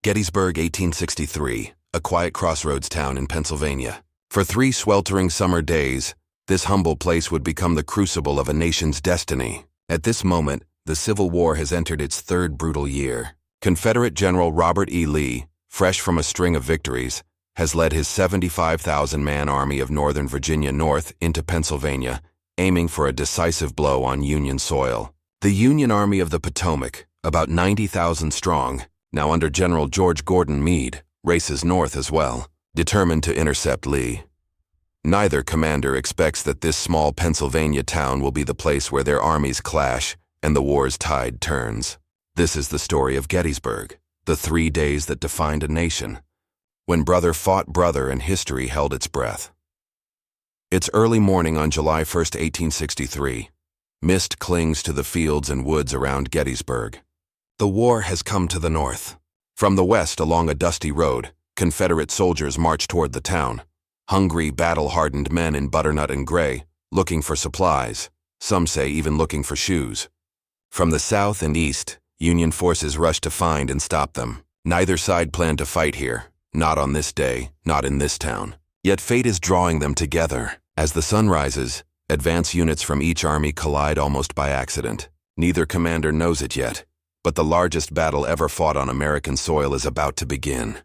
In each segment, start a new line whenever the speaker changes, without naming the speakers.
Gettysburg, 1863, a quiet crossroads town in Pennsylvania. For 3 sweltering summer days, this humble place would become the crucible of a nation's destiny. At this moment, the Civil War has entered its 3rd brutal year. Confederate General Robert E. Lee, fresh from a string of victories, has led his 75,000-man army of Northern Virginia north into Pennsylvania, aiming for a decisive blow on Union soil. The Union Army of the Potomac, about 90,000 strong, now under General George Gordon Meade, races north as well, determined to intercept Lee. Neither commander expects that this small Pennsylvania town will be the place where their armies clash and the war's tide turns. This is the story of Gettysburg, the 3 days that defined a nation, when brother fought brother and history held its breath. It's early morning on July 1, 1863. Mist clings to the fields and woods around Gettysburg. The war has come to the north. From the west, along a dusty road, Confederate soldiers march toward the town. Hungry, battle-hardened men in butternut and gray, looking for supplies, some say even looking for shoes. From the south and east, Union forces rush to find and stop them. Neither side planned to fight here, not on this day, not in this town. Yet fate is drawing them together. As the sun rises, advance units from each army collide almost by accident. Neither commander knows it yet, but the largest battle ever fought on American soil is about to begin.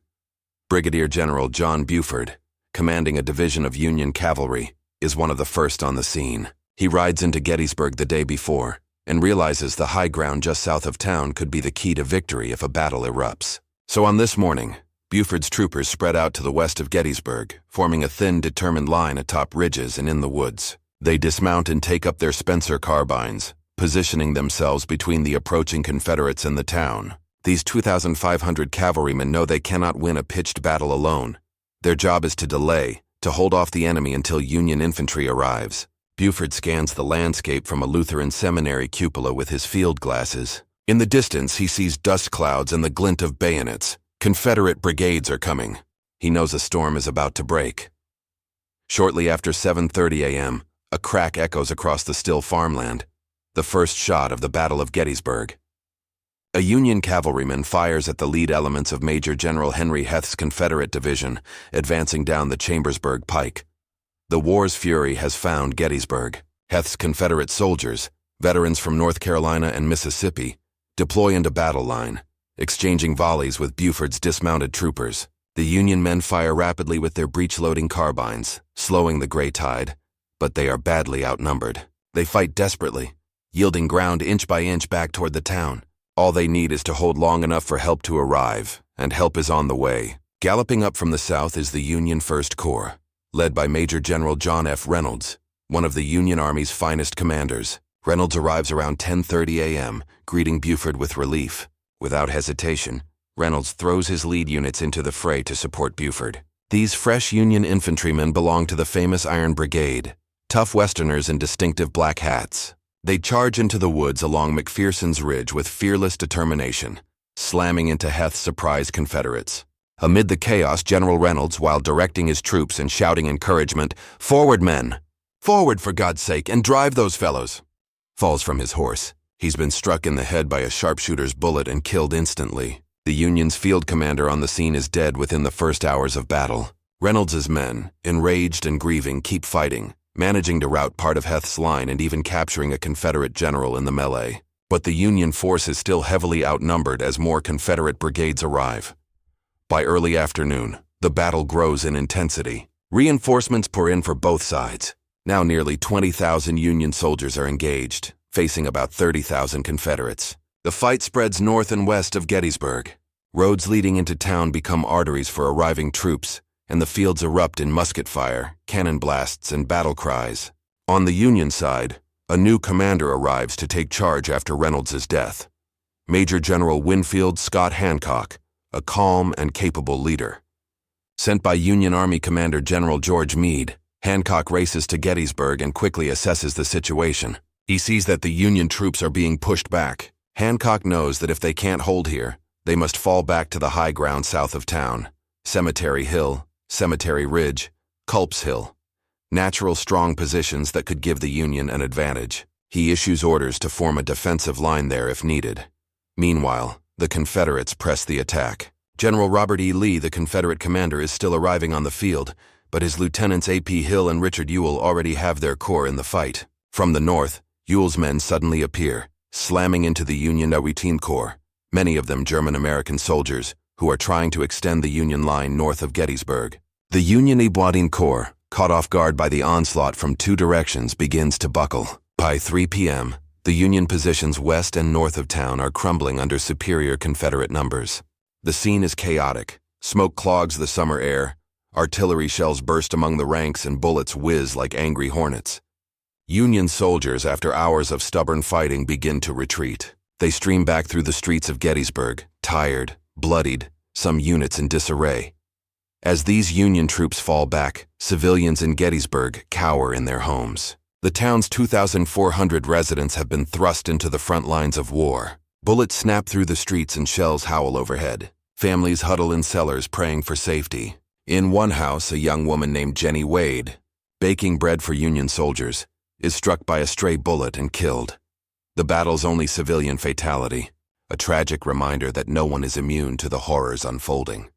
Brigadier General John Buford, commanding a division of Union cavalry, is one of the first on the scene. He rides into Gettysburg the day before and realizes the high ground just south of town could be the key to victory if a battle erupts. So on this morning, Buford's troopers spread out to the west of Gettysburg, forming a thin, determined line atop ridges and in the woods. They dismount and take up their Spencer carbines, positioning themselves between the approaching Confederates and the town. These 2,500 cavalrymen know they cannot win a pitched battle alone. Their job is to delay, to hold off the enemy until Union infantry arrives. Buford scans the landscape from a Lutheran seminary cupola with his field glasses. In the distance, he sees dust clouds and the glint of bayonets. Confederate brigades are coming. He knows a storm is about to break. Shortly after 7:30 a.m., a crack echoes across the still farmland. The first shot of the Battle of Gettysburg. A Union cavalryman fires at the lead elements of Major General Henry Heth's Confederate division, advancing down the Chambersburg Pike. The war's fury has found Gettysburg. Heth's Confederate soldiers, veterans from North Carolina and Mississippi, deploy into battle line, exchanging volleys with Buford's dismounted troopers. The Union men fire rapidly with their breech-loading carbines, slowing the gray tide, but they are badly outnumbered. They fight desperately, yielding ground inch by inch back toward the town. All they need is to hold long enough for help to arrive, and help is on the way. Galloping up from the south is the Union First Corps, led by Major General John F. Reynolds, one of the Union Army's finest commanders. Reynolds arrives around 10:30 a.m., greeting Buford with relief. Without hesitation, Reynolds throws his lead units into the fray to support Buford. These fresh Union infantrymen belong to the famous Iron Brigade, tough Westerners in distinctive black hats. They charge into the woods along McPherson's Ridge with fearless determination, slamming into Heth's surprised Confederates. Amid the chaos, General Reynolds, while directing his troops and shouting encouragement, "Forward, men! Forward, for God's sake, and drive those fellows!" falls from his horse. He's been struck in the head by a sharpshooter's bullet and killed instantly. The Union's field commander on the scene is dead within the first hours of battle. Reynolds's men, enraged and grieving, keep fighting, managing to rout part of Heth's line and even capturing a Confederate general in the melee. But the Union force is still heavily outnumbered as more Confederate brigades arrive. By early afternoon, the battle grows in intensity. Reinforcements pour in for both sides. Now nearly 20,000 Union soldiers are engaged, facing about 30,000 Confederates. The fight spreads north and west of Gettysburg. Roads leading into town become arteries for arriving troops, and the fields erupt in musket fire, cannon blasts, and battle cries. On the Union side, a new commander arrives to take charge after Reynolds' death. Major General Winfield Scott Hancock, a calm and capable leader. Sent by Union Army Commander General George Meade, Hancock races to Gettysburg and quickly assesses the situation. He sees that the Union troops are being pushed back. Hancock knows that if they can't hold here, they must fall back to the high ground south of town. Cemetery Hill, Cemetery Ridge, Culp's Hill. Natural strong positions that could give the Union an advantage. He issues orders to form a defensive line there if needed. Meanwhile, the Confederates press the attack. General Robert E. Lee, the Confederate commander, is still arriving on the field, but his lieutenants A.P. Hill and Richard Ewell already have their corps in the fight. From the north, Ewell's men suddenly appear, slamming into the Union routine corps, many of them German-American soldiers, who are trying to extend the Union line north of Gettysburg. The Union Iboudin Corps, caught off guard by the onslaught from two directions, begins to buckle. By 3 p.m., the Union positions west and north of town are crumbling under superior Confederate numbers. The scene is chaotic. Smoke clogs the summer air, artillery shells burst among the ranks, and bullets whiz like angry hornets. Union soldiers, after hours of stubborn fighting, begin to retreat. They stream back through the streets of Gettysburg, tired, bloodied, some units in disarray. As these Union troops fall back, civilians in Gettysburg cower in their homes. The town's 2,400 residents have been thrust into the front lines of war. Bullets snap through the streets and shells howl overhead. Families huddle in cellars praying for safety. In one house, a young woman named Jenny Wade, baking bread for Union soldiers, is struck by a stray bullet and killed. The battle's only civilian fatality, a tragic reminder that no one is immune to the horrors unfolding.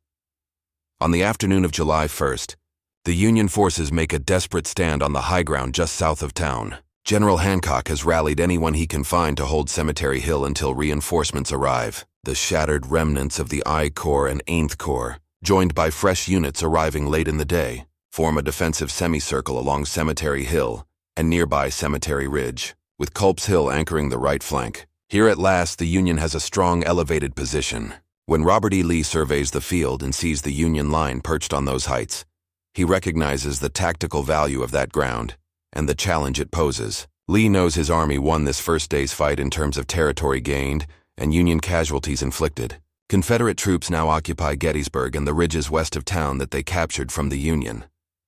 On the afternoon of July 1st, the Union forces make a desperate stand on the high ground just south of town. General Hancock has rallied anyone he can find to hold Cemetery Hill until reinforcements arrive. The shattered remnants of the I Corps and 8th Corps, joined by fresh units arriving late in the day, form a defensive semicircle along Cemetery Hill and nearby Cemetery Ridge, with Culp's Hill anchoring the right flank. Here at last, the Union has a strong elevated position. When Robert E. Lee surveys the field and sees the Union line perched on those heights, he recognizes the tactical value of that ground and the challenge it poses. Lee knows his army won this first day's fight in terms of territory gained and Union casualties inflicted. Confederate troops now occupy Gettysburg and the ridges west of town that they captured from the Union.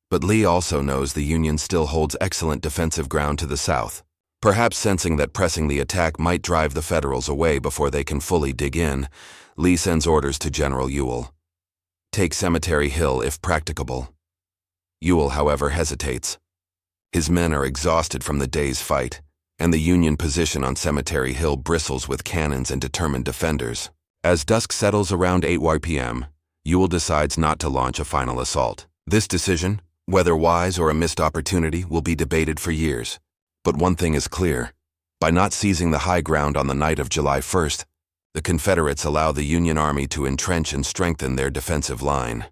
But Lee also knows the Union still holds excellent defensive ground to the south. Perhaps sensing that pressing the attack might drive the Federals away before they can fully dig in, Lee sends orders to General Ewell. Take Cemetery Hill if practicable. Ewell, however, hesitates. His men are exhausted from the day's fight, and the Union position on Cemetery Hill bristles with cannons and determined defenders. As dusk settles around 8 p.m., Ewell decides not to launch a final assault. This decision, whether wise or a missed opportunity, will be debated for years. But one thing is clear. By not seizing the high ground on the night of July 1st, the Confederates allow the Union Army to entrench and strengthen their defensive line.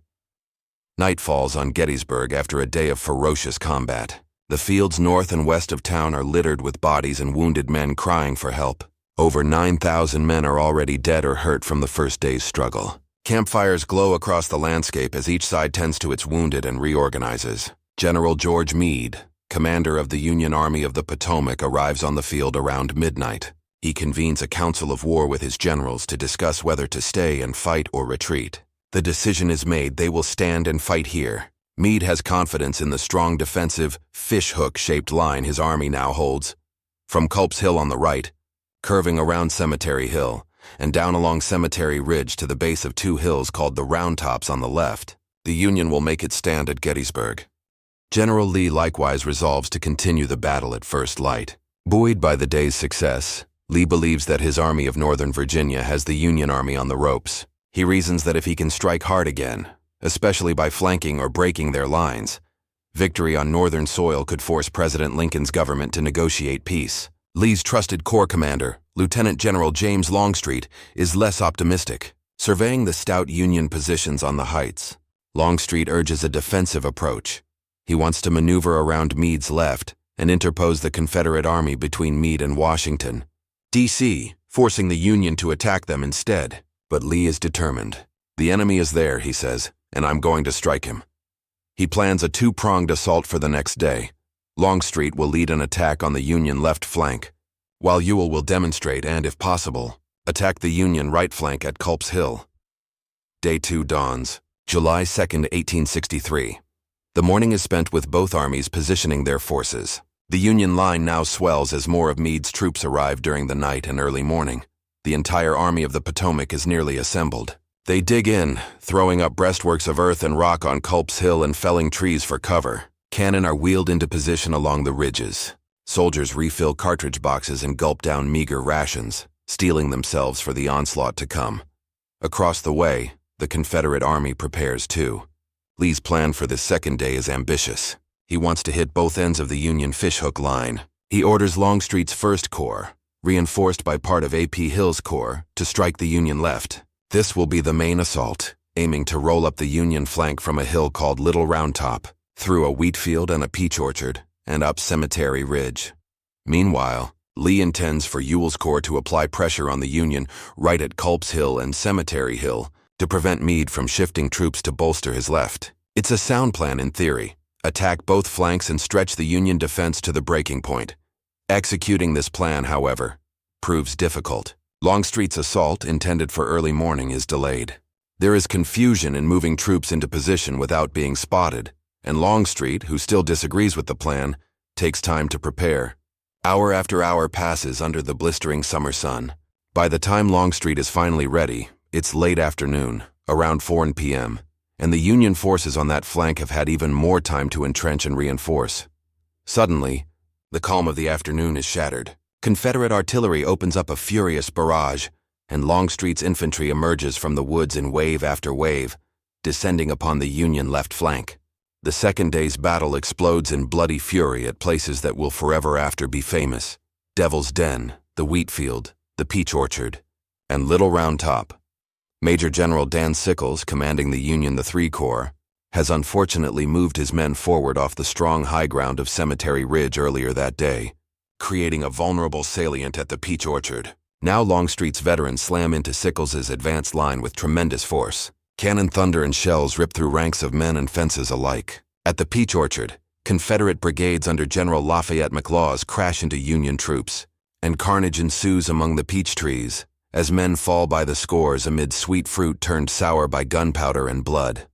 Night falls on Gettysburg after a day of ferocious combat. The fields north and west of town are littered with bodies and wounded men crying for help. Over 9,000 men are already dead or hurt from the first day's struggle. Campfires glow across the landscape as each side tends to its wounded and reorganizes. General George Meade, commander of the Union Army of the Potomac, arrives on the field around midnight. He convenes a council of war with his generals to discuss whether to stay and fight or retreat. The decision is made: they will stand and fight here. Meade has confidence in the strong defensive, fishhook-shaped line his army now holds. From Culp's Hill on the right, curving around Cemetery Hill, and down along Cemetery Ridge to the base of two hills called the Round Tops on the left, the Union will make its stand at Gettysburg. General Lee likewise resolves to continue the battle at first light. Buoyed by the day's success, Lee believes that his Army of Northern Virginia has the Union Army on the ropes. He reasons that if he can strike hard again, especially by flanking or breaking their lines, victory on Northern soil could force President Lincoln's government to negotiate peace. Lee's trusted Corps commander, Lieutenant General James Longstreet, is less optimistic. Surveying the stout Union positions on the heights, Longstreet urges a defensive approach. He wants to maneuver around Meade's left and interpose the Confederate Army between Meade and Washington, D.C., forcing the Union to attack them instead. But Lee is determined. The enemy is there, he says, and I'm going to strike him. He plans a two-pronged assault for the next day. Longstreet will lead an attack on the Union left flank, while Ewell will demonstrate and, if possible, attack the Union right flank at Culp's Hill. Day 2 dawns, July 2, 1863. The morning is spent with both armies positioning their forces. The Union line now swells as more of Meade's troops arrive during the night and early morning. The entire Army of the Potomac is nearly assembled. They dig in, throwing up breastworks of earth and rock on Culp's Hill and felling trees for cover. Cannon are wheeled into position along the ridges. Soldiers refill cartridge boxes and gulp down meager rations, steeling themselves for the onslaught to come. Across the way, the Confederate Army prepares too. Lee's plan for this second day is ambitious. He wants to hit both ends of the Union fishhook line. He orders Longstreet's 1st Corps, reinforced by part of A.P. Hill's Corps, to strike the Union left. This will be the main assault, aiming to roll up the Union flank from a hill called Little Round Top, through a wheat field and a peach orchard, and up Cemetery Ridge. Meanwhile, Lee intends for Ewell's Corps to apply pressure on the Union right at Culp's Hill and Cemetery Hill to prevent Meade from shifting troops to bolster his left. It's a sound plan in theory. Attack both flanks and stretch the Union defense to the breaking point. Executing this plan, however, proves difficult. Longstreet's assault, intended for early morning, is delayed. There is confusion in moving troops into position without being spotted, and Longstreet, who still disagrees with the plan, takes time to prepare. Hour after hour passes under the blistering summer sun. By the time Longstreet is finally ready, it's late afternoon, around 4 p.m., and the Union forces on that flank have had even more time to entrench and reinforce. Suddenly, the calm of the afternoon is shattered. Confederate artillery opens up a furious barrage, and Longstreet's infantry emerges from the woods in wave after wave, descending upon the Union left flank. The second day's battle explodes in bloody fury at places that will forever after be famous: Devil's Den, the wheat field, the peach orchard, and Little Round Top. Major General Dan Sickles, commanding the Union 3 Corps, has unfortunately moved his men forward off the strong high ground of Cemetery Ridge earlier that day, creating a vulnerable salient at the peach orchard. Now Longstreet's veterans slam into Sickles's advanced line with tremendous force. Cannon thunder and shells rip through ranks of men and fences alike. At the peach orchard, Confederate brigades under General Lafayette McLaws crash into Union troops, and carnage ensues among the peach trees as men fall by the scores amid sweet fruit turned sour by gunpowder and blood.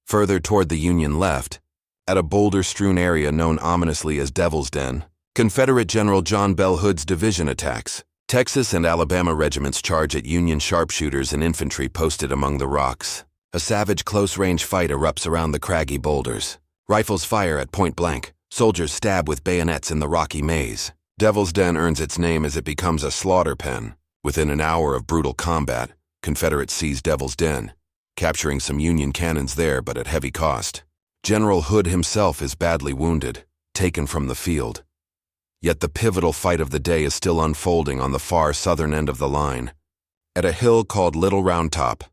Further toward the Union left, at a boulder-strewn area known ominously as Devil's Den, Confederate General John Bell Hood's division attacks. Texas and Alabama regiments charge at Union sharpshooters and infantry posted among the rocks. A savage close-range fight erupts around the craggy boulders. Rifles fire at point blank. Soldiers stab with bayonets in the rocky maze. Devil's Den earns its name as it becomes a slaughter pen. Within an hour of brutal combat, Confederates seize Devil's Den, capturing some Union cannons there but at heavy cost. General Hood himself is badly wounded, taken from the field. Yet the pivotal fight of the day is still unfolding on the far southern end of the line, at a hill called Little Round Top.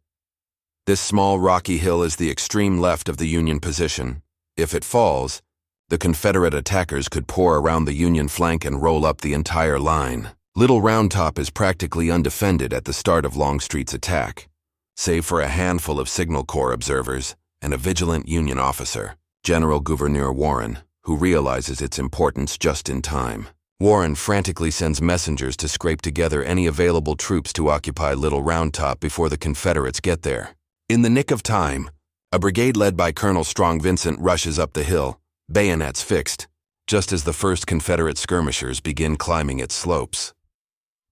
This small rocky hill is the extreme left of the Union position. If it falls, the Confederate attackers could pour around the Union flank and roll up the entire line. Little Round Top is practically undefended at the start of Longstreet's attack, save for a handful of Signal Corps observers and a vigilant Union officer, General Gouverneur Warren, who realizes its importance just in time. Warren frantically sends messengers to scrape together any available troops to occupy Little Round Top before the Confederates get there. In the nick of time, a brigade led by Colonel Strong Vincent rushes up the hill, bayonets fixed, just as the first Confederate skirmishers begin climbing its slopes.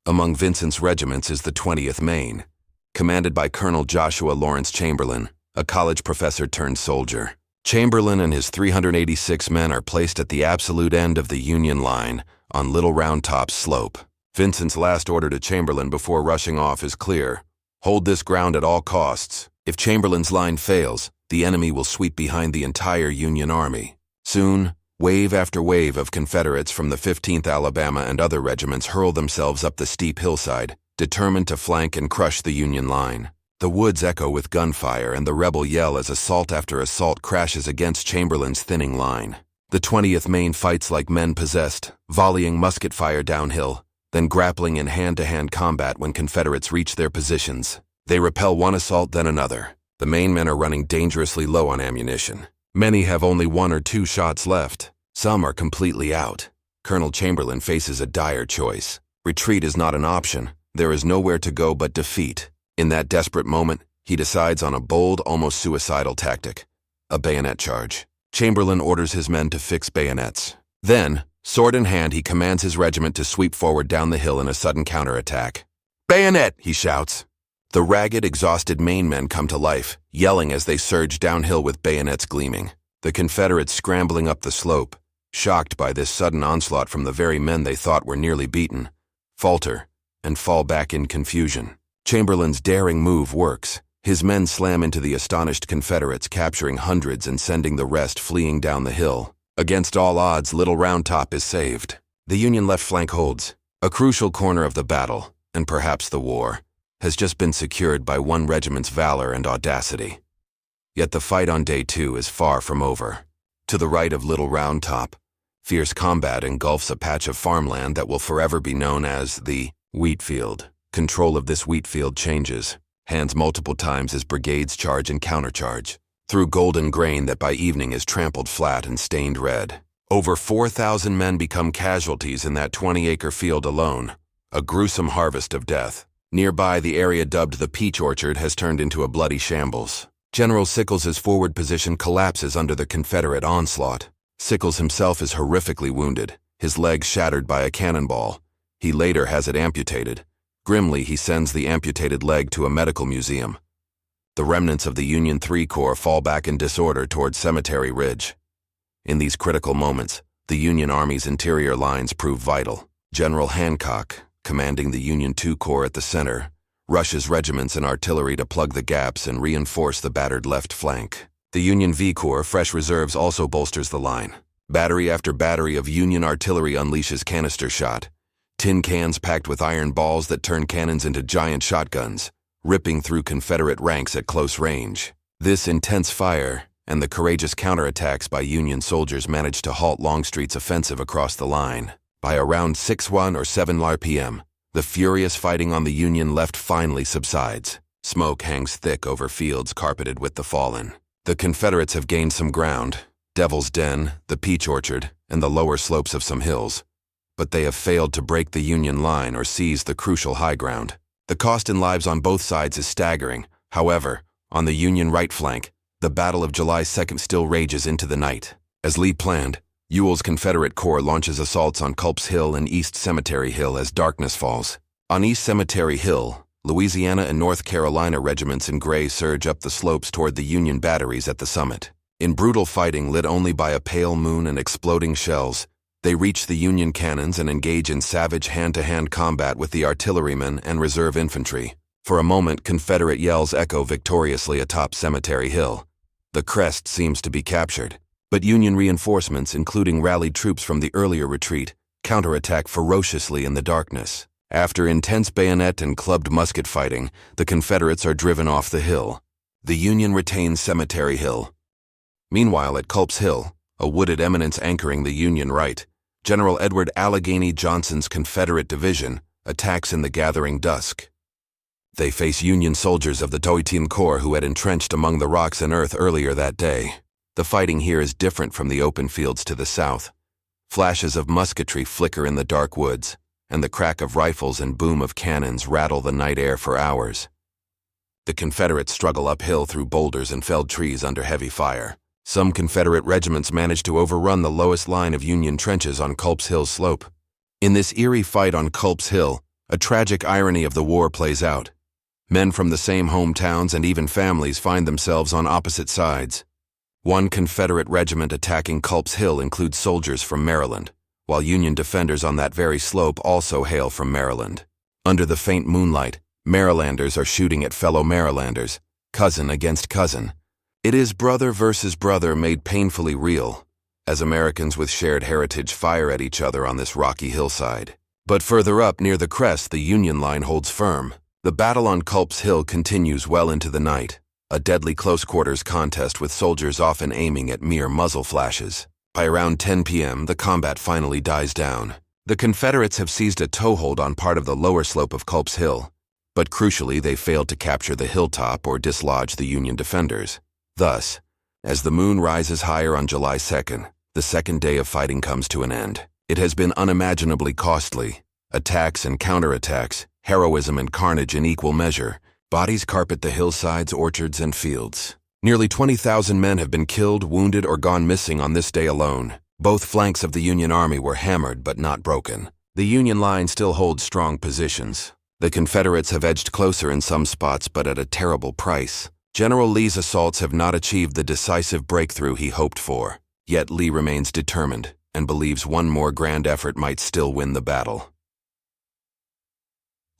Among Vincent's regiments is the 20th Maine, commanded by Colonel Joshua Lawrence Chamberlain, a college professor turned soldier. Chamberlain and his 386 men are placed at the absolute end of the Union line on Little Round Top's slope. Vincent's last order to Chamberlain before rushing off is clear: hold this ground at all costs. If Chamberlain's line fails, the enemy will sweep behind the entire Union army. Soon, wave after wave of Confederates from the 15th Alabama and other regiments hurl themselves up the steep hillside, determined to flank and crush the Union line. The woods echo with gunfire and the rebel yell as assault after assault crashes against Chamberlain's thinning line. The 20th Maine fights like men possessed, volleying musket fire downhill, then grappling in hand-to-hand combat when Confederates reach their positions. They repel one assault then another. The Maine men are running dangerously low on ammunition. Many have only 1 or 2 shots left. Some are completely out. Colonel Chamberlain faces a dire choice. Retreat is not an option. There is nowhere to go but defeat. In that desperate moment, he decides on a bold, almost suicidal tactic: a bayonet charge. Chamberlain orders his men to fix bayonets. Then, sword in hand, he commands his regiment to sweep forward down the hill in a sudden counterattack. "Bayonet!" he shouts. The ragged, exhausted Maine men come to life, yelling as they surge downhill with bayonets gleaming. The Confederates scrambling up the slope, shocked by this sudden onslaught from the very men they thought were nearly beaten, falter and fall back in confusion. Chamberlain's daring move works. His men slam into the astonished Confederates, capturing hundreds and sending the rest fleeing down the hill. Against all odds, Little Round Top is saved. The Union left flank holds. A crucial corner of the battle, and perhaps the war, has just been secured by one regiment's valor and audacity. Yet the fight on day 2 is far from over. To the right of Little Round Top, fierce combat engulfs a patch of farmland that will forever be known as the wheat field. Control of this wheat field changes, hands multiple times as brigades charge and countercharge, through golden grain that by evening is trampled flat and stained red. Over 4,000 men become casualties in that 20-acre field alone, a gruesome harvest of death. Nearby, the area dubbed the Peach Orchard has turned into a bloody shambles. General Sickles's forward position collapses under the Confederate onslaught. Sickles himself is horrifically wounded, his leg shattered by a cannonball. He later has it amputated. Grimly, he sends the amputated leg to a medical museum. The remnants of the Union III Corps fall back in disorder toward Cemetery Ridge. In these critical moments, the Union Army's interior lines prove vital. General Hancock, commanding the Union II Corps at the center, rushes regiments and artillery to plug the gaps and reinforce the battered left flank. The Union V Corps, fresh reserves, also bolsters the line. Battery after battery of Union artillery unleashes canister shot, tin cans packed with iron balls that turn cannons into giant shotguns, ripping through Confederate ranks at close range. This intense fire and the courageous counterattacks by Union soldiers managed to halt Longstreet's offensive across the line. By around 6:01 or 7:00 p.m., the furious fighting on the Union left finally subsides. Smoke hangs thick over fields carpeted with the fallen. The Confederates have gained some ground, Devil's Den, the Peach Orchard, and the lower slopes of some hills. But they have failed to break the Union line or seize the crucial high ground. The cost in lives on both sides is staggering. However, on the Union right flank, the Battle of July 2nd still rages into the night. As Lee planned, Ewell's Confederate Corps launches assaults on Culp's Hill and East Cemetery Hill as darkness falls. On East Cemetery Hill, Louisiana and North Carolina regiments in gray surge up the slopes toward the Union batteries at the summit. In brutal fighting lit only by a pale moon and exploding shells, they reach the Union cannons and engage in savage hand-to-hand combat with the artillerymen and reserve infantry. For a moment, Confederate yells echo victoriously atop Cemetery Hill. The crest seems to be captured. But Union reinforcements, including rallied troops from the earlier retreat, counterattack ferociously in the darkness. After intense bayonet and clubbed musket fighting, the Confederates are driven off the hill. The Union retains Cemetery Hill. Meanwhile, at Culp's Hill, a wooded eminence anchoring the Union right, General Edward Allegheny Johnson's Confederate division attacks in the gathering dusk. They face Union soldiers of the 13th Corps who had entrenched among the rocks and earth earlier that day. The fighting here is different from the open fields to the south. Flashes of musketry flicker in the dark woods, and the crack of rifles and boom of cannons rattle the night air for hours. The Confederates struggle uphill through boulders and felled trees under heavy fire. Some Confederate regiments manage to overrun the lowest line of Union trenches on Culp's Hill slope. In this eerie fight on Culp's Hill, a tragic irony of the war plays out. Men from the same hometowns and even families find themselves on opposite sides. One Confederate regiment attacking Culp's Hill includes soldiers from Maryland, while Union defenders on that very slope also hail from Maryland. Under the faint moonlight, Marylanders are shooting at fellow Marylanders, cousin against cousin. It is brother versus brother made painfully real, as Americans with shared heritage fire at each other on this rocky hillside. But further up near the crest, the Union line holds firm. The battle on Culp's Hill continues well into the night, a deadly close-quarters contest with soldiers often aiming at mere muzzle flashes. By around 10 p.m., the combat finally dies down. The Confederates have seized a toehold on part of the lower slope of Culp's Hill, but crucially they failed to capture the hilltop or dislodge the Union defenders. Thus, as the moon rises higher on July 2nd, the second day of fighting comes to an end. It has been unimaginably costly. Attacks and counterattacks, heroism and carnage in equal measure. Bodies carpet the hillsides, orchards, and fields. Nearly 20,000 men have been killed, wounded, or gone missing on this day alone. Both flanks of the Union Army were hammered but not broken. The Union line still holds strong positions. The Confederates have edged closer in some spots, but at a terrible price. General Lee's assaults have not achieved the decisive breakthrough he hoped for. Yet Lee remains determined and believes one more grand effort might still win the battle.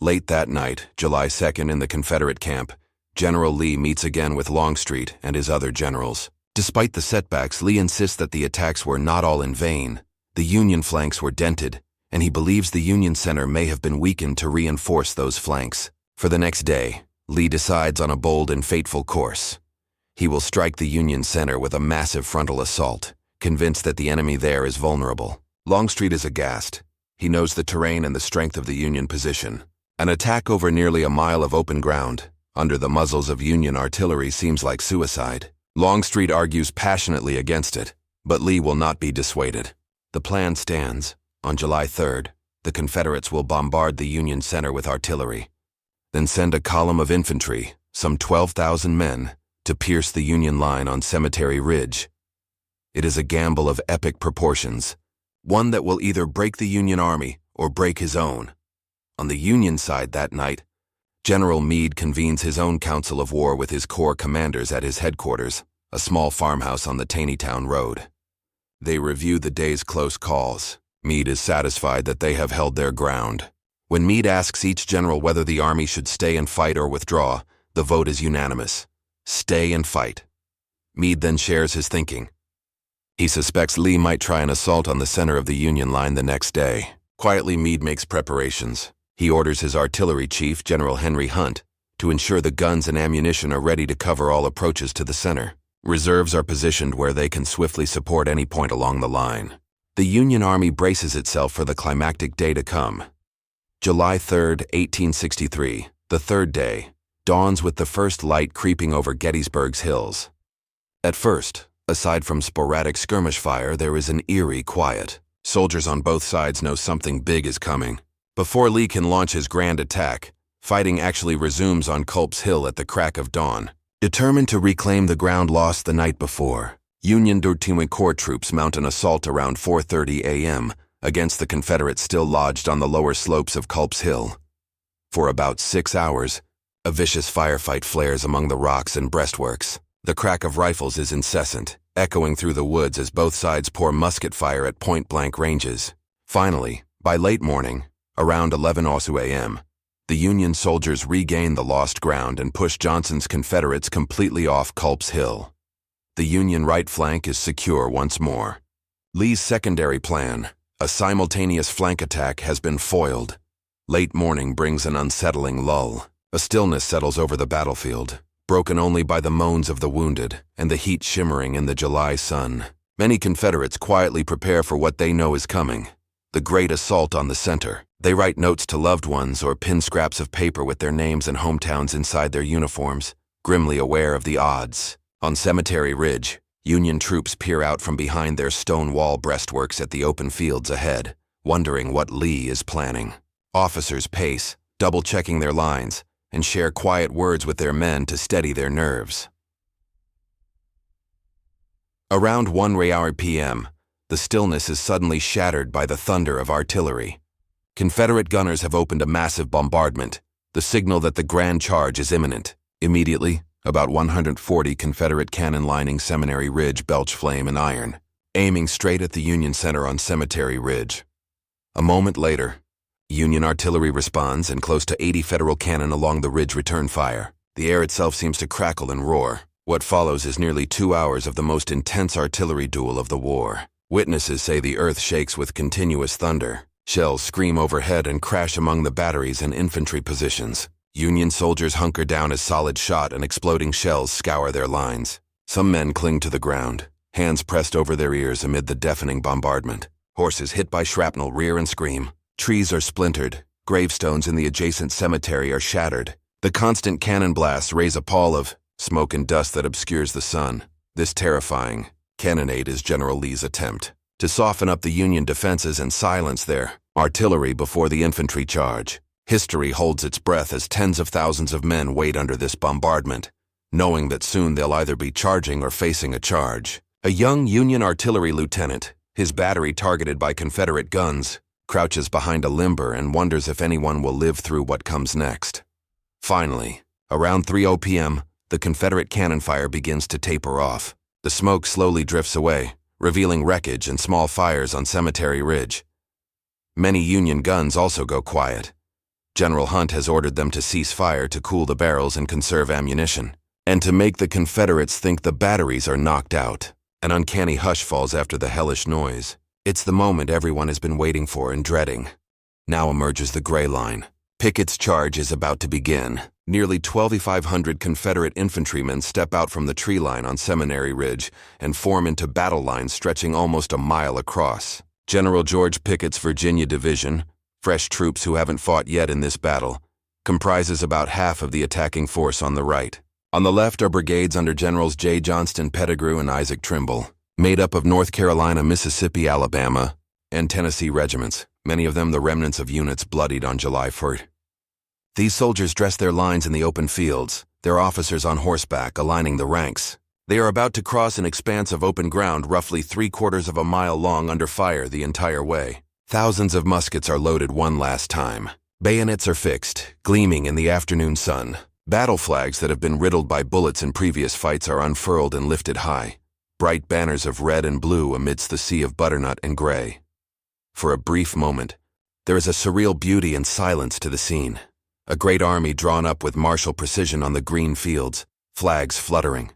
Late that night, July 2nd, in the Confederate camp, General Lee meets again with Longstreet and his other generals. Despite the setbacks, Lee insists that the attacks were not all in vain. The Union flanks were dented, and he believes the Union center may have been weakened to reinforce those flanks. For the next day, Lee decides on a bold and fateful course. He will strike the Union center with a massive frontal assault, convinced that the enemy there is vulnerable. Longstreet is aghast. He knows the terrain and the strength of the Union position. An attack over nearly a mile of open ground, under the muzzles of Union artillery, seems like suicide. Longstreet argues passionately against it, but Lee will not be dissuaded. The plan stands. On July 3rd, the Confederates will bombard the Union center with artillery, then send a column of infantry, some 12,000 men, to pierce the Union line on Cemetery Ridge. It is a gamble of epic proportions, one that will either break the Union Army or break his own. On the Union side that night, General Meade convenes his own council of war with his corps commanders at his headquarters, a small farmhouse on the Taneytown Road. They review the day's close calls. Meade is satisfied that they have held their ground. When Meade asks each general whether the army should stay and fight or withdraw, the vote is unanimous. Stay and fight. Meade then shares his thinking. He suspects Lee might try an assault on the center of the Union line the next day. Quietly, Meade makes preparations. He orders his artillery chief, General Henry Hunt, to ensure the guns and ammunition are ready to cover all approaches to the center. Reserves are positioned where they can swiftly support any point along the line. The Union Army braces itself for the climactic day to come. July 3rd, 1863, the third day, dawns with the first light creeping over Gettysburg's hills. At first, aside from sporadic skirmish fire, there is an eerie quiet. Soldiers on both sides know something big is coming. Before Lee can launch his grand attack, fighting actually resumes on Culp's Hill at the crack of dawn. Determined to reclaim the ground lost the night before, Union 13th Corps troops mount an assault around 4:30 a.m. against the Confederates still lodged on the lower slopes of Culp's Hill. For about 6 hours, a vicious firefight flares among the rocks and breastworks. The crack of rifles is incessant, echoing through the woods as both sides pour musket fire at point-blank ranges. Finally, by late morning, around 11 a.m., the Union soldiers regain the lost ground and push Johnson's Confederates completely off Culp's Hill. The Union right flank is secure once more. Lee's secondary plan, a simultaneous flank attack, has been foiled. Late morning brings an unsettling lull. A stillness settles over the battlefield, broken only by the moans of the wounded and the heat shimmering in the July sun. Many Confederates quietly prepare for what they know is coming, the great assault on the center. They write notes to loved ones or pin scraps of paper with their names and hometowns inside their uniforms, grimly aware of the odds. On Cemetery Ridge, Union troops peer out from behind their stone wall breastworks at the open fields ahead, wondering what Lee is planning. Officers pace, double-checking their lines, and share quiet words with their men to steady their nerves. Around 1 p.m., the stillness is suddenly shattered by the thunder of artillery. Confederate gunners have opened a massive bombardment, the signal that the grand charge is imminent. Immediately, about 140 Confederate cannon lining Seminary Ridge belch flame and iron, aiming straight at the Union center on Cemetery Ridge. A moment later, Union artillery responds and close to 80 Federal cannon along the ridge return fire. The air itself seems to crackle and roar. What follows is nearly 2 hours of the most intense artillery duel of the war. Witnesses say the earth shakes with continuous thunder. Shells scream overhead and crash among the batteries and infantry positions. Union soldiers hunker down as solid shot and exploding shells scour their lines. Some men cling to the ground, hands pressed over their ears amid the deafening bombardment. Horses hit by shrapnel rear and scream. Trees are splintered. Gravestones in the adjacent cemetery are shattered. The constant cannon blasts raise a pall of smoke and dust that obscures the sun. This terrifying cannonade is General Lee's attempt to soften up the Union defenses and silence their artillery before the infantry charge. History holds its breath as tens of thousands of men wait under this bombardment, knowing that soon they'll either be charging or facing a charge. A young Union artillery lieutenant, his battery targeted by Confederate guns, crouches behind a limber and wonders if anyone will live through what comes next. Finally, around 3 p.m., the Confederate cannon fire begins to taper off. The smoke slowly drifts away, revealing wreckage and small fires on Cemetery Ridge. Many Union guns also go quiet. General Hunt has ordered them to cease fire to cool the barrels and conserve ammunition, and to make the Confederates think the batteries are knocked out. An uncanny hush falls after the hellish noise. It's the moment everyone has been waiting for and dreading. Now emerges the gray line. Pickett's charge is about to begin. Nearly 2,500 Confederate infantrymen step out from the tree line on Seminary Ridge and form into battle lines stretching almost a mile across. General George Pickett's Virginia Division, fresh troops who haven't fought yet in this battle, comprises about half of the attacking force on the right. On the left are brigades under Generals J. Johnston Pettigrew and Isaac Trimble, made up of North Carolina, Mississippi, Alabama, and Tennessee regiments, many of them the remnants of units bloodied on July 4th. These soldiers dress their lines in the open fields, their officers on horseback aligning the ranks. They are about to cross an expanse of open ground roughly 3/4 of a mile long under fire the entire way. Thousands of muskets are loaded one last time. Bayonets are fixed, gleaming in the afternoon sun. Battle flags that have been riddled by bullets in previous fights are unfurled and lifted high, bright banners of red and blue amidst the sea of butternut and gray. For a brief moment, there is a surreal beauty and silence to the scene. A great army drawn up with martial precision on the green fields, flags fluttering.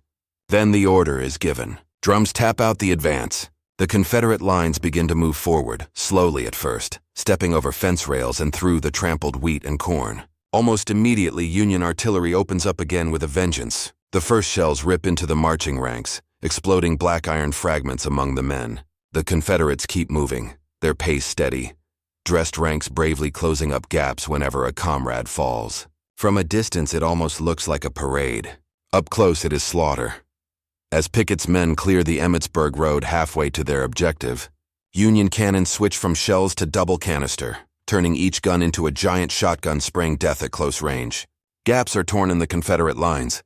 Then the order is given. Drums tap out the advance. The Confederate lines begin to move forward, slowly at first, stepping over fence rails and through the trampled wheat and corn. Almost immediately, Union artillery opens up again with a vengeance. The first shells rip into the marching ranks, exploding black iron fragments among the men. The Confederates keep moving, their pace steady, dressed ranks bravely closing up gaps whenever a comrade falls. From a distance, it almost looks like a parade. Up close, it is slaughter. As Pickett's men clear the Emmitsburg Road halfway to their objective, Union cannons switch from shells to double canister, turning each gun into a giant shotgun spraying death at close range. Gaps are torn in the Confederate lines.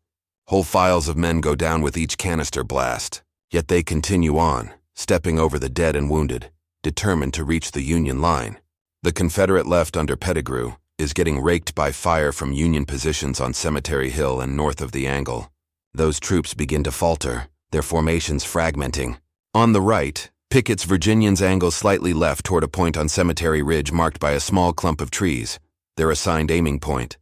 Whole files of men go down with each canister blast. Yet they continue on, stepping over the dead and wounded, determined to reach the Union line. The Confederate left under Pettigrew is getting raked by fire from Union positions on Cemetery Hill and north of the Angle. Those troops begin to falter, their formations fragmenting. On the right, Pickett's Virginians angle slightly left toward a point on Cemetery Ridge marked by a small clump of trees, their assigned aiming point.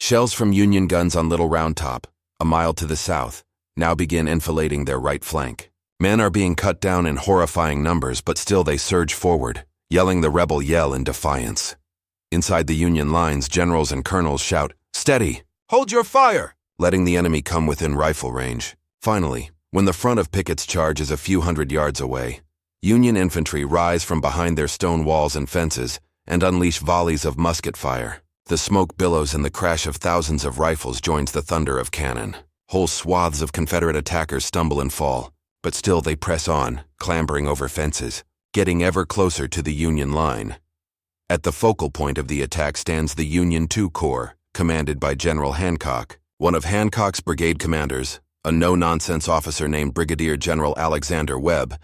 Shells from Union guns on Little Round Top, a mile to the south, now begin enfilading their right flank. Men are being cut down in horrifying numbers, but still they surge forward, yelling the rebel yell in defiance. Inside the Union lines, generals and colonels shout, "Steady! Hold your fire!" letting the enemy come within rifle range. Finally, when the front of Pickett's charge is a few hundred yards away, Union infantry rise from behind their stone walls and fences and unleash volleys of musket fire. The smoke billows and the crash of thousands of rifles joins the thunder of cannon. Whole swaths of Confederate attackers stumble and fall, but still they press on, clambering over fences, getting ever closer to the Union line. At the focal point of the attack stands the Union II Corps, commanded by General Hancock. One of Hancock's brigade commanders, a no-nonsense officer named Brigadier General Alexander Webb,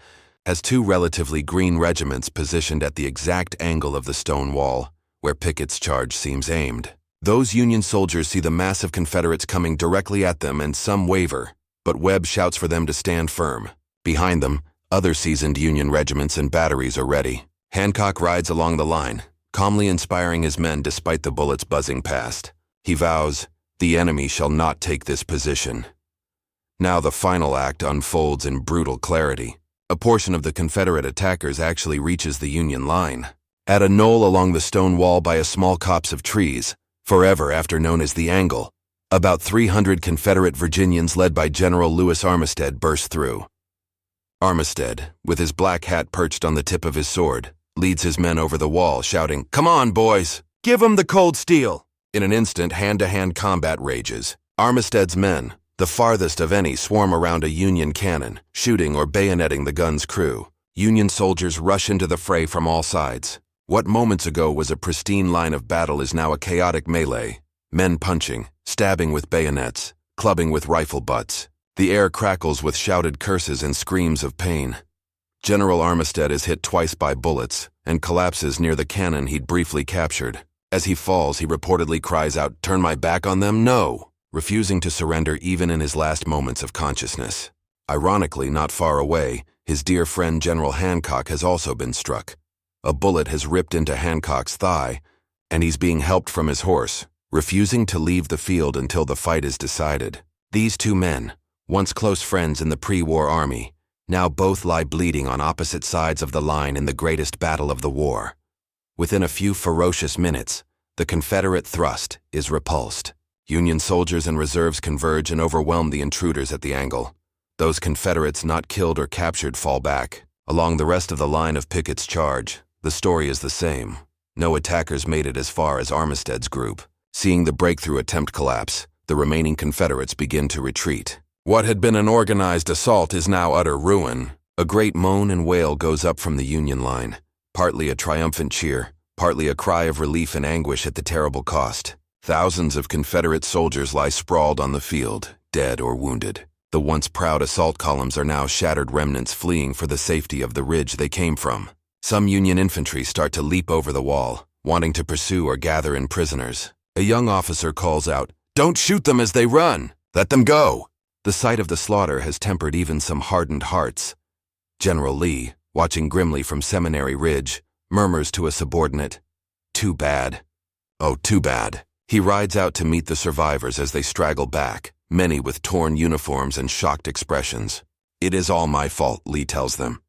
has two relatively green regiments positioned at the exact angle of the stone wall, where Pickett's charge seems aimed. Those Union soldiers see the massive Confederates coming directly at them and some waver, but Webb shouts for them to stand firm. Behind them, other seasoned Union regiments and batteries are ready. Hancock rides along the line, calmly inspiring his men despite the bullets buzzing past. He vows, "The enemy shall not take this position." Now the final act unfolds in brutal clarity. A portion of the Confederate attackers actually reaches the Union line. At a knoll along the stone wall by a small copse of trees, forever after known as the Angle, about 300 Confederate Virginians led by General Lewis Armistead burst through. Armistead, with his black hat perched on the tip of his sword, leads his men over the wall, shouting, "Come on, boys! Give 'em the cold steel!" In an instant, hand-to-hand combat rages. Armistead's men, the farthest of any, swarm around a Union cannon, shooting or bayoneting the gun's crew. Union soldiers rush into the fray from all sides. What moments ago was a pristine line of battle is now a chaotic melee. Men punching, stabbing with bayonets, clubbing with rifle butts. The air crackles with shouted curses and screams of pain. General Armistead is hit twice by bullets and collapses near the cannon he'd briefly captured. As he falls, he reportedly cries out, "Turn my back on them? No!" refusing to surrender even in his last moments of consciousness. Ironically, not far away, his dear friend General Hancock has also been struck. A bullet has ripped into Hancock's thigh, and he's being helped from his horse, refusing to leave the field until the fight is decided. These two men, once close friends in the pre-war army, now both lie bleeding on opposite sides of the line in the greatest battle of the war. Within a few ferocious minutes, the Confederate thrust is repulsed. Union soldiers and reserves converge and overwhelm the intruders at the angle. Those Confederates not killed or captured fall back. Along the rest of the line of Pickett's charge, the story is the same. No attackers made it as far as Armistead's group. Seeing the breakthrough attempt collapse, the remaining Confederates begin to retreat. What had been an organized assault is now utter ruin. A great moan and wail goes up from the Union line, partly a triumphant cheer, partly a cry of relief and anguish at the terrible cost. Thousands of Confederate soldiers lie sprawled on the field, dead or wounded. The once proud assault columns are now shattered remnants fleeing for the safety of the ridge they came from. Some Union infantry start to leap over the wall, wanting to pursue or gather in prisoners. A young officer calls out, "Don't shoot them as they run! Let them go!" The sight of the slaughter has tempered even some hardened hearts. General Lee, watching grimly from Seminary Ridge, murmurs to a subordinate, "Too bad. Oh, too bad." He rides out to meet the survivors as they straggle back, many with torn uniforms and shocked expressions. "It is all my fault," Lee tells them.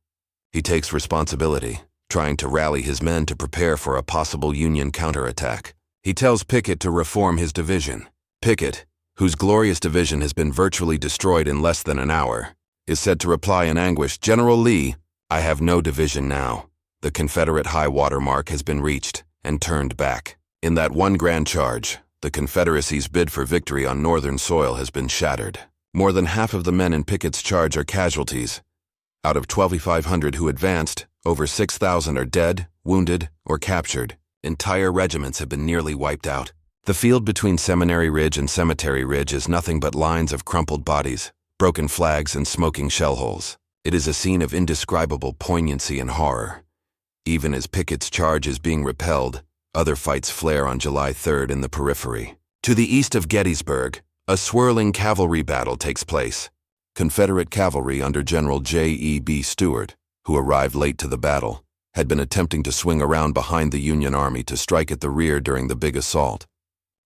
He takes responsibility, trying to rally his men to prepare for a possible Union counterattack. He tells Pickett to reform his division. Pickett, whose glorious division has been virtually destroyed in less than an hour, is said to reply in anguish, "General Lee, I have no division now. The Confederate high water mark has been reached and turned back. In that one grand charge, the Confederacy's bid for victory on northern soil has been shattered. More than half of the men in Pickett's charge are casualties. Out of 2,500 who advanced, over 6,000 are dead, wounded, or captured. Entire regiments have been nearly wiped out. The field between Seminary Ridge and Cemetery Ridge is nothing but lines of crumpled bodies, broken flags, and smoking shell holes. It is a scene of indescribable poignancy and horror. Even as Pickett's charge is being repelled, other fights flare on July 3rd in the periphery. To the east of Gettysburg, a swirling cavalry battle takes place. Confederate cavalry under General J.E.B. Stuart, who arrived late to the battle, had been attempting to swing around behind the Union Army to strike at the rear during the big assault.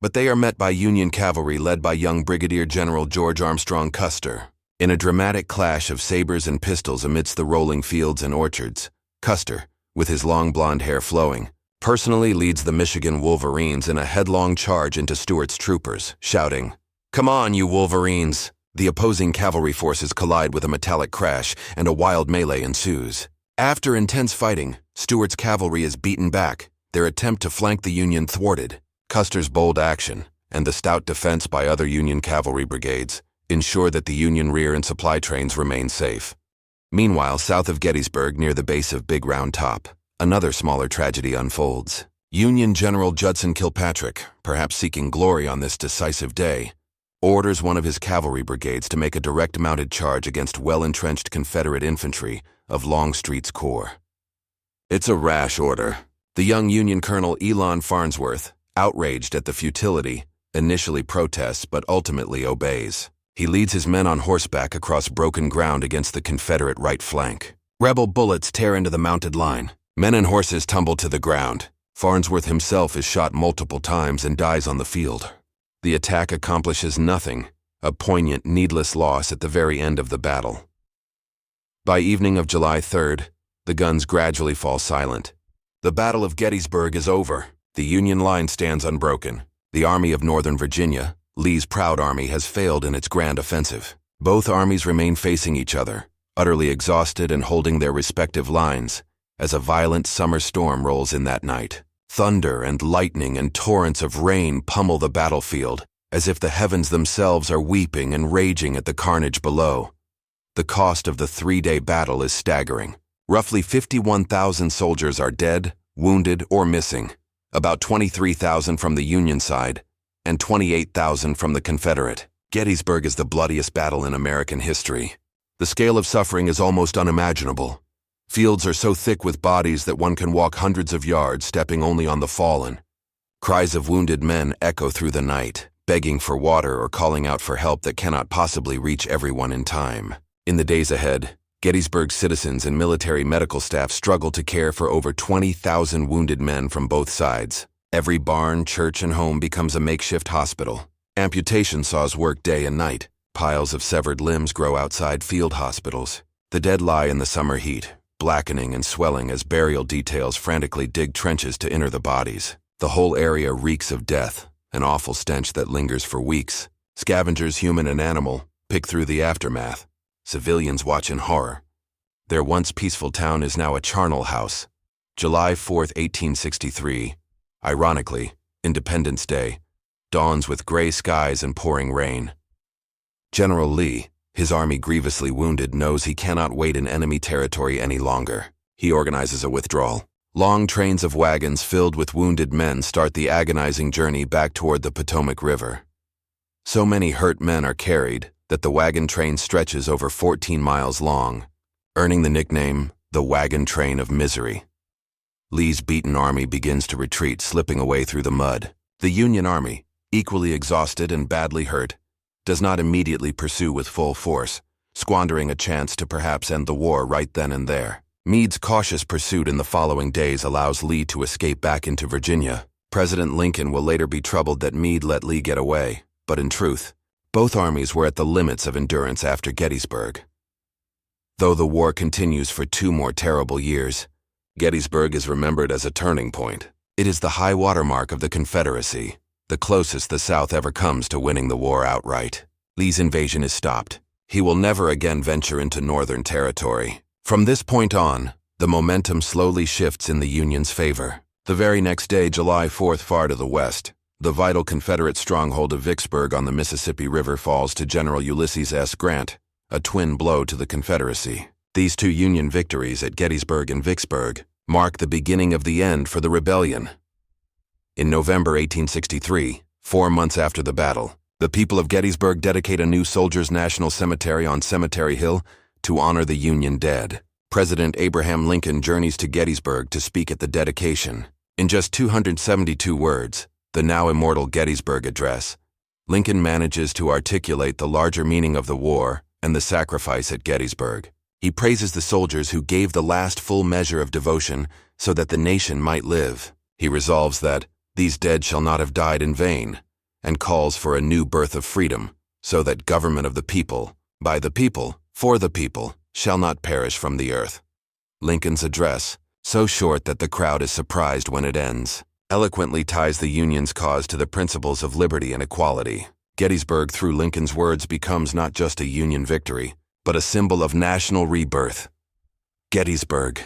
But they are met by Union cavalry led by young Brigadier General George Armstrong Custer. In a dramatic clash of sabers and pistols amidst the rolling fields and orchards, Custer, with his long blonde hair flowing, personally leads the Michigan Wolverines in a headlong charge into Stuart's troopers, shouting, "Come on, you Wolverines!" The opposing cavalry forces collide with a metallic crash, and a wild melee ensues. After intense fighting, Stuart's cavalry is beaten back, their attempt to flank the Union thwarted. Custer's bold action, and the stout defense by other Union cavalry brigades, ensure that the Union rear and supply trains remain safe. Meanwhile, south of Gettysburg, near the base of Big Round Top, another smaller tragedy unfolds. Union General Judson Kilpatrick, perhaps seeking glory on this decisive day, orders one of his cavalry brigades to make a direct mounted charge against well-entrenched Confederate infantry of Longstreet's corps. It's a rash order. The young Union Colonel Elon Farnsworth, outraged at the futility, initially protests but ultimately obeys. He leads his men on horseback across broken ground against the Confederate right flank. Rebel bullets tear into the mounted line. Men and horses tumble to the ground. Farnsworth himself is shot multiple times and dies on the field. The attack accomplishes nothing, a poignant, needless loss at the very end of the battle. By evening of July 3rd, the guns gradually fall silent. The Battle of Gettysburg is over. The Union line stands unbroken. The Army of Northern Virginia, Lee's proud army, has failed in its grand offensive. Both armies remain facing each other, utterly exhausted and holding their respective lines, as a violent summer storm rolls in that night. Thunder and lightning and torrents of rain pummel the battlefield, as if the heavens themselves are weeping and raging at the carnage below. The cost of the 3-day battle is staggering. Roughly 51,000 soldiers are dead, wounded, or missing, about 23,000 from the Union side, and 28,000 from the Confederate. Gettysburg is the bloodiest battle in American history. The scale of suffering is almost unimaginable. Fields are so thick with bodies that one can walk hundreds of yards, stepping only on the fallen. Cries of wounded men echo through the night, begging for water or calling out for help that cannot possibly reach everyone in time. In the days ahead, Gettysburg citizens and military medical staff struggle to care for over 20,000 wounded men from both sides. Every barn, church, and home becomes a makeshift hospital. Amputation saws work day and night. Piles of severed limbs grow outside field hospitals. The dead lie in the summer heat, blackening and swelling as burial details frantically dig trenches to enter the bodies. The whole area reeks of death, an awful stench that lingers for weeks. Scavengers, human and animal, pick through the aftermath. Civilians watch in horror. Their once peaceful town is now a charnel house. July 4, 1863. Ironically, Independence Day, dawns with gray skies and pouring rain. General Lee, his army grievously wounded, knows he cannot wait in enemy territory any longer. He organizes a withdrawal. Long trains of wagons filled with wounded men start the agonizing journey back toward the Potomac River. So many hurt men are carried that the wagon train stretches over 14 miles long, earning the nickname, the Wagon Train of Misery. Lee's beaten army begins to retreat, slipping away through the mud. The Union Army, equally exhausted and badly hurt, does not immediately pursue with full force, squandering a chance to perhaps end the war right then and there. Meade's cautious pursuit in the following days allows Lee to escape back into Virginia. President Lincoln will later be troubled that Meade let Lee get away, but in truth, both armies were at the limits of endurance after Gettysburg. Though the war continues for 2 more terrible years, Gettysburg is remembered as a turning point. It is the high watermark of the Confederacy, the closest the South ever comes to winning the war outright. Lee's invasion is stopped. He will never again venture into Northern territory. From this point on, the momentum slowly shifts in the Union's favor. The very next day, July 4th, far to the west, the vital Confederate stronghold of Vicksburg on the Mississippi River falls to General Ulysses S. Grant, a twin blow to the Confederacy. These 2 Union victories at Gettysburg and Vicksburg mark the beginning of the end for the rebellion. In November 1863, 4 months after the battle, the people of Gettysburg dedicate a new Soldiers' National Cemetery on Cemetery Hill to honor the Union dead. President Abraham Lincoln journeys to Gettysburg to speak at the dedication. In just 272 words, the now immortal Gettysburg Address, Lincoln manages to articulate the larger meaning of the war and the sacrifice at Gettysburg. He praises the soldiers who gave the last full measure of devotion so that the nation might live. He resolves that these dead shall not have died in vain, and calls for a new birth of freedom, so that government of the people, by the people, for the people, shall not perish from the earth. Lincoln's address, so short that the crowd is surprised when it ends, eloquently ties the Union's cause to the principles of liberty and equality. Gettysburg, through Lincoln's words, becomes not just a Union victory, but a symbol of national rebirth. Gettysburg,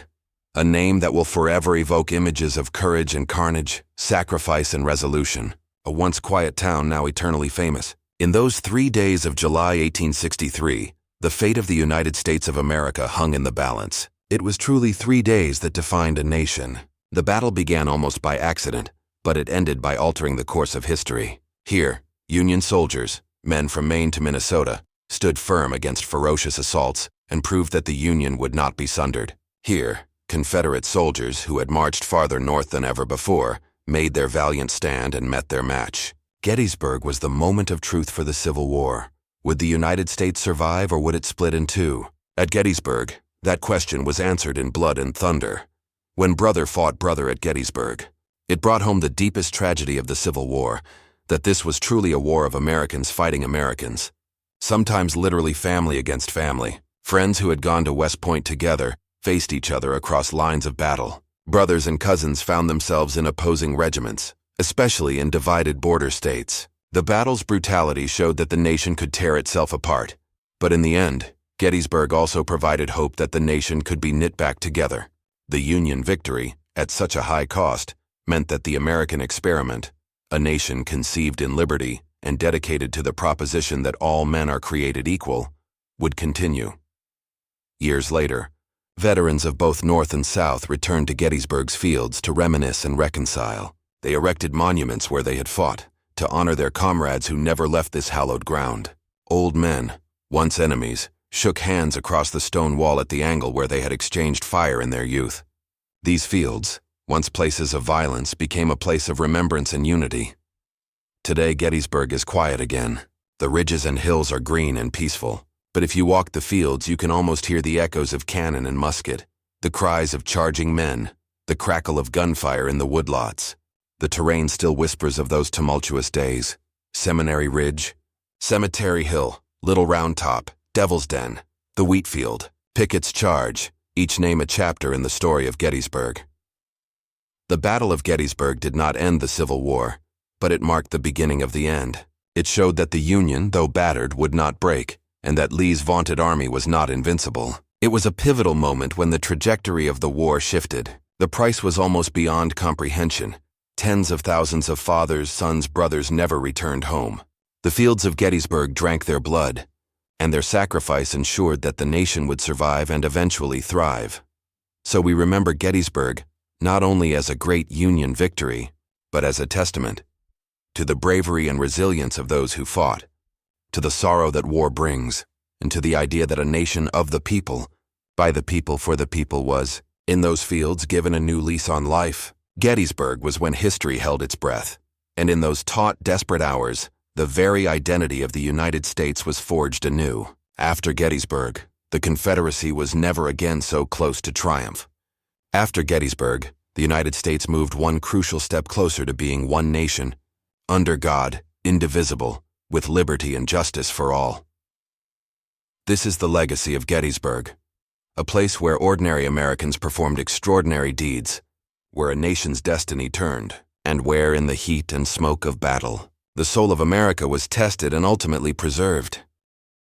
a name that will forever evoke images of courage and carnage, sacrifice and resolution, a once quiet town now eternally famous. In those 3 days of July 1863, the fate of the United States of America hung in the balance. It was truly 3 days that defined a nation. The battle began almost by accident, but it ended by altering the course of history. Here, Union soldiers, men from Maine to Minnesota, stood firm against ferocious assaults and proved that the Union would not be sundered. Here, Confederate soldiers, who had marched farther north than ever before, made their valiant stand and met their match. Gettysburg was the moment of truth for the Civil War. Would the United States survive, or would it split in 2? At Gettysburg, that question was answered in blood and thunder. When brother fought brother at Gettysburg, it brought home the deepest tragedy of the Civil War, that this was truly a war of Americans fighting Americans. Sometimes literally family against family. Friends who had gone to West Point together faced each other across lines of battle. Brothers and cousins found themselves in opposing regiments, especially in divided border states. The battle's brutality showed that the nation could tear itself apart. But in the end, Gettysburg also provided hope that the nation could be knit back together. The Union victory, at such a high cost, meant that the American experiment, a nation conceived in liberty and dedicated to the proposition that all men are created equal, would continue. Years later, veterans of both North and South returned to Gettysburg's fields to reminisce and reconcile. They erected monuments where they had fought, to honor their comrades who never left this hallowed ground. Old men, once enemies, shook hands across the stone wall at the angle where they had exchanged fire in their youth. These fields, once places of violence, became a place of remembrance and unity. Today, Gettysburg is quiet again. The ridges and hills are green and peaceful, but if you walk the fields, you can almost hear the echoes of cannon and musket, the cries of charging men, the crackle of gunfire in the woodlots. The terrain still whispers of those tumultuous days. Seminary Ridge, Cemetery Hill, Little Round Top, Devil's Den, the Wheatfield, Pickett's Charge, each name a chapter in the story of Gettysburg. The Battle of Gettysburg did not end the Civil War, but it marked the beginning of the end. It showed that the Union, though battered, would not break, and that Lee's vaunted army was not invincible. It was a pivotal moment when the trajectory of the war shifted. The price was almost beyond comprehension. Tens of thousands of fathers, sons, brothers never returned home. The fields of Gettysburg drank their blood, and their sacrifice ensured that the nation would survive and eventually thrive. So we remember Gettysburg not only as a great Union victory, but as a testament to the bravery and resilience of those who fought, to the sorrow that war brings, and to the idea that a nation of the people, by the people, for the people was, in those fields, given a new lease on life. Gettysburg was when history held its breath, and in those taut, desperate hours, the very identity of the United States was forged anew. After Gettysburg, the Confederacy was never again so close to triumph. After Gettysburg, the United States moved one crucial step closer to being one nation, under God, indivisible, with liberty and justice for all. This is the legacy of Gettysburg, a place where ordinary Americans performed extraordinary deeds, where a nation's destiny turned, and where, in the heat and smoke of battle, the soul of America was tested and ultimately preserved.